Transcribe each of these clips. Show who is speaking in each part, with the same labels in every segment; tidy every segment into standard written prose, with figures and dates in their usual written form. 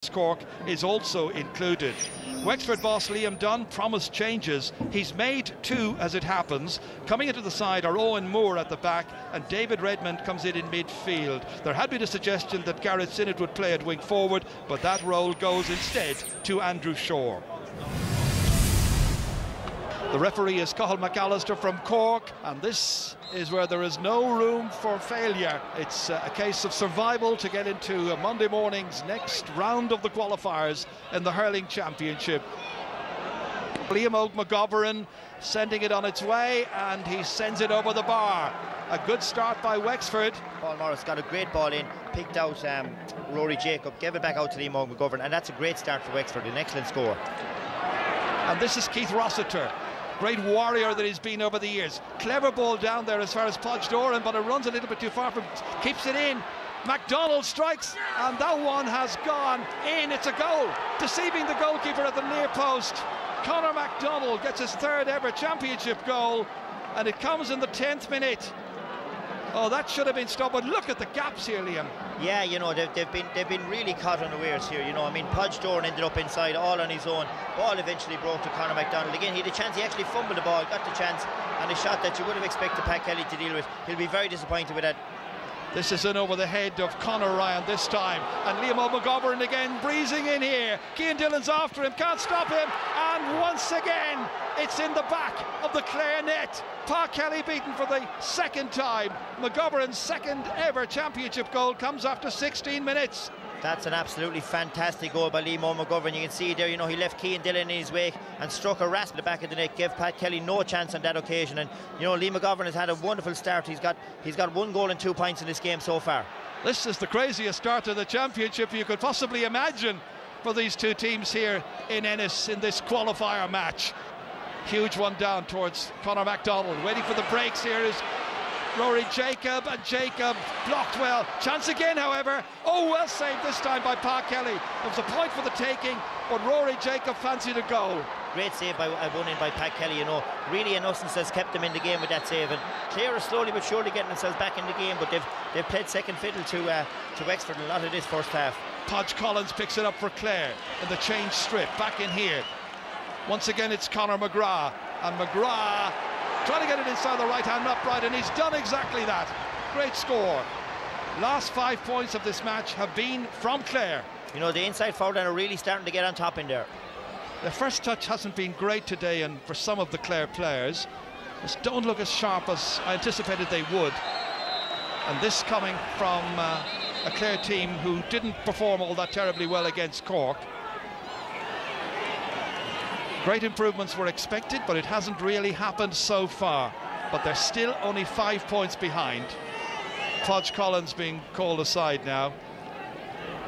Speaker 1: Cork is also included. Wexford boss Liam Dunn promised changes. He's made two as it happens. Coming into the side are Owen Moore at the back and David Redmond comes in midfield. There had been a suggestion that Gareth Sinnott would play at wing forward, but that role goes instead to Andrew Shore. The referee is Cathal McAllister from Cork, and this is where there is no room for failure. It's a case of survival to get into Monday morning's next round of the qualifiers in the hurling championship. Liam McGovern sending it on its way, and he sends it over the bar. A good start by Wexford.
Speaker 2: Paul Morris got a great ball in, picked out Rory Jacob, gave it back out to Liam McGovern, and that's a great start for Wexford, an excellent score.
Speaker 1: And this is Keith Rossiter. Great warrior that he's been over the years. Clever ball down there as far as Podge Doran, but it runs a little bit too far from, keeps it in. MacDonald strikes, and that one has gone in. It's a goal, deceiving the goalkeeper at the near post. Conor MacDonald gets his third ever championship goal, and it comes in the 10th minute. Oh, that should have been stopped, but look at the gaps here, Liam.
Speaker 2: Yeah, you know, they've been really caught unawares here, you know. I mean, Podge Doran ended up inside all on his own. Ball eventually broke to Conor MacDonald. Again, he had a chance, he actually fumbled the ball, got the chance, and a shot that you would have expected Pat Kelly to deal with. He'll be very disappointed with that. This
Speaker 1: is in over the head of Conor Ryan this time, and Liam McGovern again breezing in here. Cian Dillon's after him, can't stop him, and once again it's in the back of the Clare net. Pat Kelly beaten for the second time. McGovern's second ever championship goal comes after 16 minutes.
Speaker 2: That's an absolutely fantastic goal by Liam McGovern. You can see there, you know, he left Cian Dillon in his wake and struck a rasp at the back of the net, gave Pat Kelly no chance on that occasion. And you know, Liam McGovern has had a wonderful start. He's got 1 goal and 2 points in this game so far.
Speaker 1: This is the craziest start to the championship you could possibly imagine for these two teams here in Ennis in this qualifier match. Huge one down towards Conor MacDonald. Waiting for the breaks here is Rory Jacob, and Jacob blocked well. Chance again, however. Oh, well saved this time by Pat Kelly. There was a point for the taking, but Rory Jacob fancied a goal.
Speaker 2: Great save by one in by Pat Kelly, you know. Really, in essence, has kept them in the game with that save. And Clare are slowly but surely getting themselves back in the game, but they've played second fiddle to Wexford in a lot of this first half.
Speaker 1: Podge Collins picks it up for Clare in the change strip. Back in here. Once again, it's Conor McGrath, and McGrath trying to get it inside the right-hand upright, and he's done exactly that. Great score. Last 5 points of this match have been from Clare.
Speaker 2: You know, the inside forward are really starting to get on top in there.
Speaker 1: The first touch hasn't been great today, and for some of the Clare players, just don't look as sharp as I anticipated they would. And this coming from a Clare team who didn't perform all that terribly well against Cork. Great improvements were expected, but it hasn't really happened so far. But they're still only 5 points behind. Podge Collins being called aside now.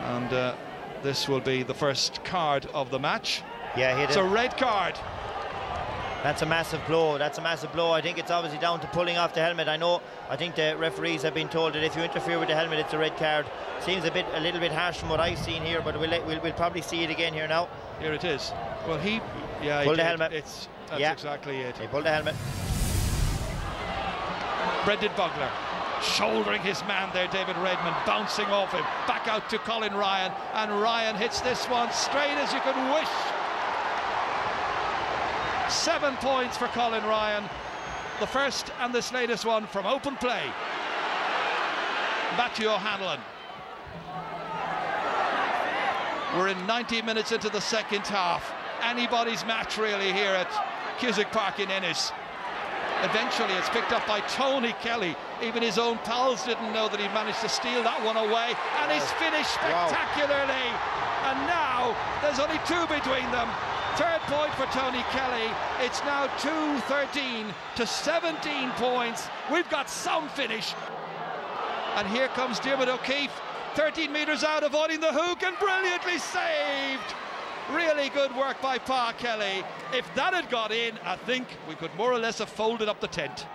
Speaker 1: And this will be the first card of the match.
Speaker 2: Yeah,
Speaker 1: it's a red card.
Speaker 2: That's a massive blow. That's a massive blow. I think it's obviously down to pulling off the helmet. I think the referees have been told that if you interfere with the helmet, it's a red card. Seems a little bit harsh from what I've seen here, but we'll probably see it again here now.
Speaker 1: Here it is. Well, he
Speaker 2: pulled the helmet.
Speaker 1: That's exactly it.
Speaker 2: He pulled the helmet.
Speaker 1: Brendan Bugler shouldering his man there, David Redmond, bouncing off him. Back out to Colin Ryan, and Ryan hits this one straight as you could wish. 7 points for Colin Ryan, the first and this latest one from open play. Matthew O'Hanlon. We're in 90 minutes into the second half. Anybody's match really here at Cusack Park in Ennis. Eventually it's picked up by Tony Kelly. Even his own pals didn't know that he managed to steal that one away, and he's finished spectacularly. Wow. And now there's only 2 between them. Third point for Tony Kelly. It's now 2-13 to 17 points. We've got some finish. And here comes Diarmuid O'Keefe, 13 metres out, avoiding the hook, and brilliantly saved. Really good work by Pat Kelly. If that had got in, I think we could more or less have folded up the tent.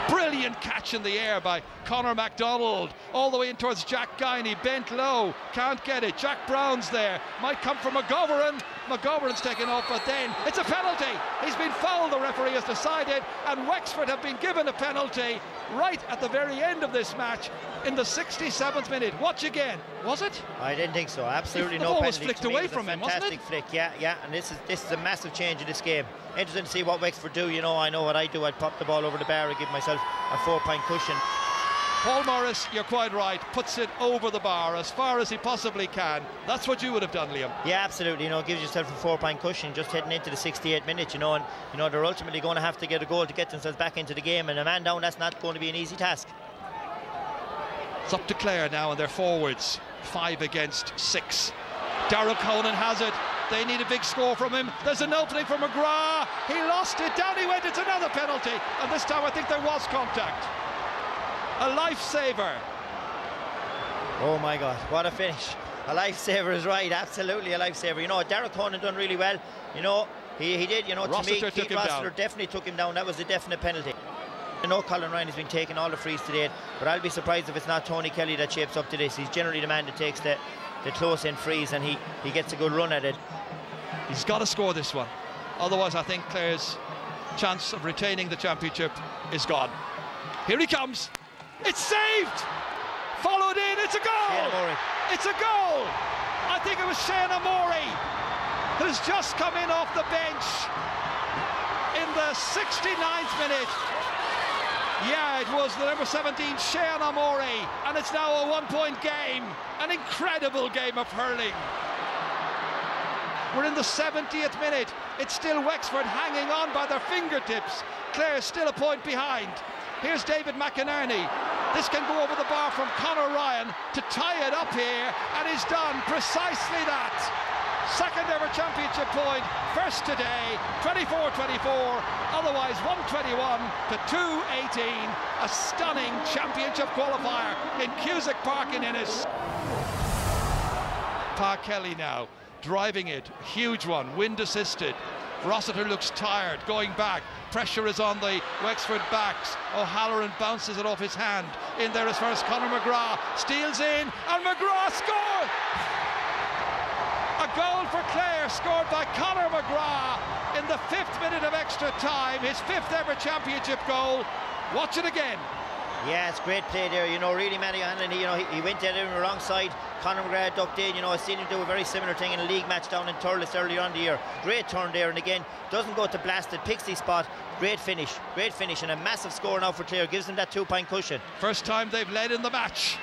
Speaker 1: Brilliant catch in the air by Conor MacDonald, all the way in towards Jack Guiney, bent low, can't get it. Jack Brown's there, might come from McGovern. McGovern's taken off, but then it's a penalty. He's been fouled, the referee has decided, and Wexford have been given a penalty. right at the very end of this match in the 67th minute. Watch again. Was it?
Speaker 2: I didn't think so. Absolutely
Speaker 1: the
Speaker 2: no
Speaker 1: ball
Speaker 2: penalty.
Speaker 1: was flicked
Speaker 2: To me,
Speaker 1: away
Speaker 2: it was
Speaker 1: from
Speaker 2: a
Speaker 1: him, wasn't it?
Speaker 2: fantastic flick, yeah. And this is a massive change in this game. Interesting to see what Wexford do. You know, I know what I do. I'd pop the ball over the bar and give myself a 4-point cushion.
Speaker 1: Paul Morris, you're quite right, puts it over the bar as far as he possibly can. That's what you would have done, Liam.
Speaker 2: Yeah, absolutely. You know, gives yourself a 4-point cushion just heading into the 68th minute, you know, and you know they're ultimately going to have to get a goal to get themselves back into the game, and a man down, that's not going to be an easy task.
Speaker 1: It's up to Clare now and their forwards, 5 against 6. Darrell Conan has it. They need a big score from him. There's an opening for McGrath. He lost it. Down he went. It's another penalty. And this time I think there was contact. A lifesaver.
Speaker 2: Oh my God, what a finish. A lifesaver is right, absolutely a lifesaver. You know, Darrell Conan done really well. You know, he did, you know, to me, Keith Rossiter definitely took him down. That was a definite penalty. I know Colin Ryan has been taking all the frees today, but I'll be surprised if it's not Tony Kelly that shapes up to this. He's generally the man that takes the close-in frees, and he gets a good run at it.
Speaker 1: He's got to score this one. Otherwise, I think Clare's chance of retaining the championship is gone. Here he comes. It's saved. Followed in. It's a goal. It's a goal. I think it was Shane Amori who's just come in off the bench in the 69th minute. Yeah, it was the number 17, Shane Amori, and it's now a 1-point game. An incredible game of hurling. We're in the 70th minute. It's still Wexford hanging on by their fingertips. Clare's still a point behind. Here's David McInerney. This can go over the bar from Conor Ryan to tie it up here, and he's done precisely that. Second ever championship point, first today, 24-24, otherwise 121 to 218. A stunning championship qualifier in Cusack Park in Ennis. Pa Kelly now driving it, huge one, wind assisted. Rossiter looks tired, going back. Pressure is on the Wexford backs. O'Halloran bounces it off his hand. In there is first Conor McGrath. Steals in, and McGrath scores! A goal for Clare, scored by Conor McGrath in the 5th minute of extra time. His 5th ever championship goal. Watch it again.
Speaker 2: Yeah, it's great play there. You know, really, Matty Hanlon, you know, he went at it on the wrong side. Conor McGrath ducked in. You know, I've seen him do a very similar thing in a league match down in Thurles earlier on the year. Great turn there, and again, doesn't go to blast it, picks his spot. Great finish, and a massive score now for Clare. Gives them that 2-point cushion.
Speaker 1: First time they've led in the match.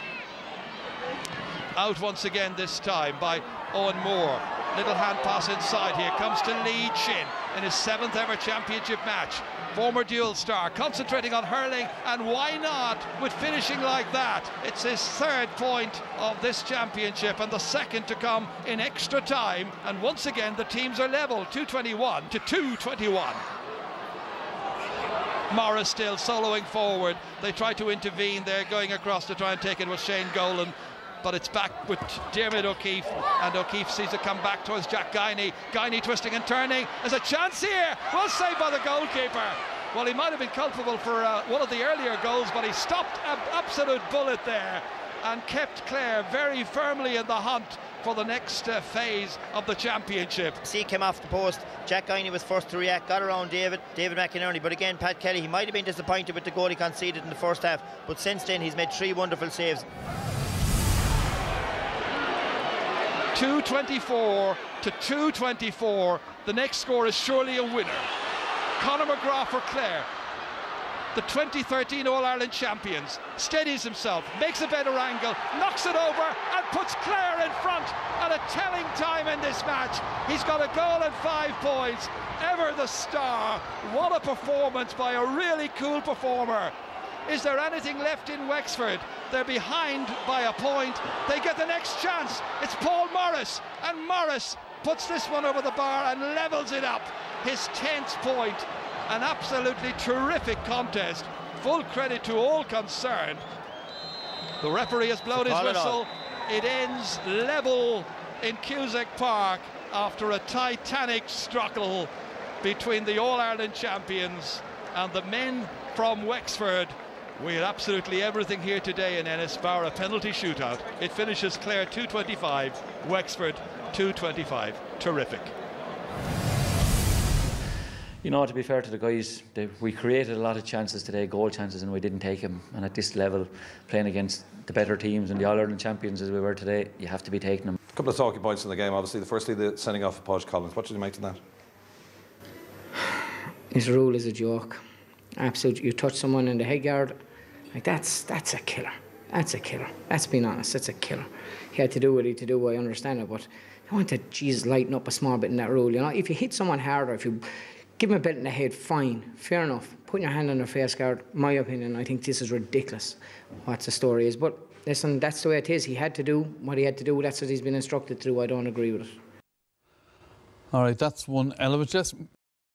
Speaker 1: Out once again this time by Owen Moore. Little hand pass inside. Here comes to Lee Chin in his 7th ever championship match. Former dual star, concentrating on hurling, and why not with finishing like that? It's his 3rd point of this championship and the 2nd to come in extra time, and once again the teams are level, 221 to 221. Morris still soloing forward. They try to intervene there, going across to try and take it with Shane Golan, but it's back with Diarmuid O'Keefe, and O'Keefe sees it come back towards Jack Guiney. Guiney twisting and turning. There's a chance here. Well saved by the goalkeeper. Well, he might have been culpable for one of the earlier goals, but he stopped an absolute bullet there and kept Clare very firmly in the hunt for the next phase of the championship.
Speaker 2: See, came off the post. Jack Guiney was first to react, got around David McInerney, but again, Pat Kelly, he might have been disappointed with the goal he conceded in the first half, but since then he's made 3 wonderful saves.
Speaker 1: 224 to 224. The next score is surely a winner. Conor McGrath for Clare, the 2013 All-Ireland champions, steadies himself, makes a better angle, knocks it over and puts Clare in front at a telling time in this match. He's got a goal and 5 points. Ever the star. What a performance by a really cool performer. Is there anything left in Wexford? They're behind by a point. They get the next chance. It's Paul Morris, and Morris puts this one over the bar and levels it up. His 10th point. An absolutely terrific contest. Full credit to all concerned. The referee has blown his whistle. It ends level in Cusack Park after a titanic struggle between the All-Ireland champions and the men from Wexford. We had absolutely everything here today in Ennis, bar a penalty shootout. It finishes Clare 225, Wexford 225. Terrific.
Speaker 3: You know, to be fair to the guys, we created a lot of chances today, goal chances, and we didn't take them. And at this level, playing against the better teams and the All-Ireland champions as we were today, you have to be taking them.
Speaker 4: A couple of talking points in the game, obviously. Firstly, the sending off of Podge Collins. What did you make of that?
Speaker 5: His rule is a joke. Absolutely. You touch someone in the head guard, like that's a killer. That's a killer. That's being honest, that's a killer. He had to do what he had to do, I understand it, but I want to, Jesus, lighten up a small bit in that rule. You know, if you hit someone harder, if you give them a belt in the head, fine, fair enough. Putting your hand on their face guard, my opinion, I think this is ridiculous, what the story is. But listen, that's the way it is. He had to do what he had to do. That's what he's been instructed to do. I don't agree with it.
Speaker 6: All right, that's one element. Just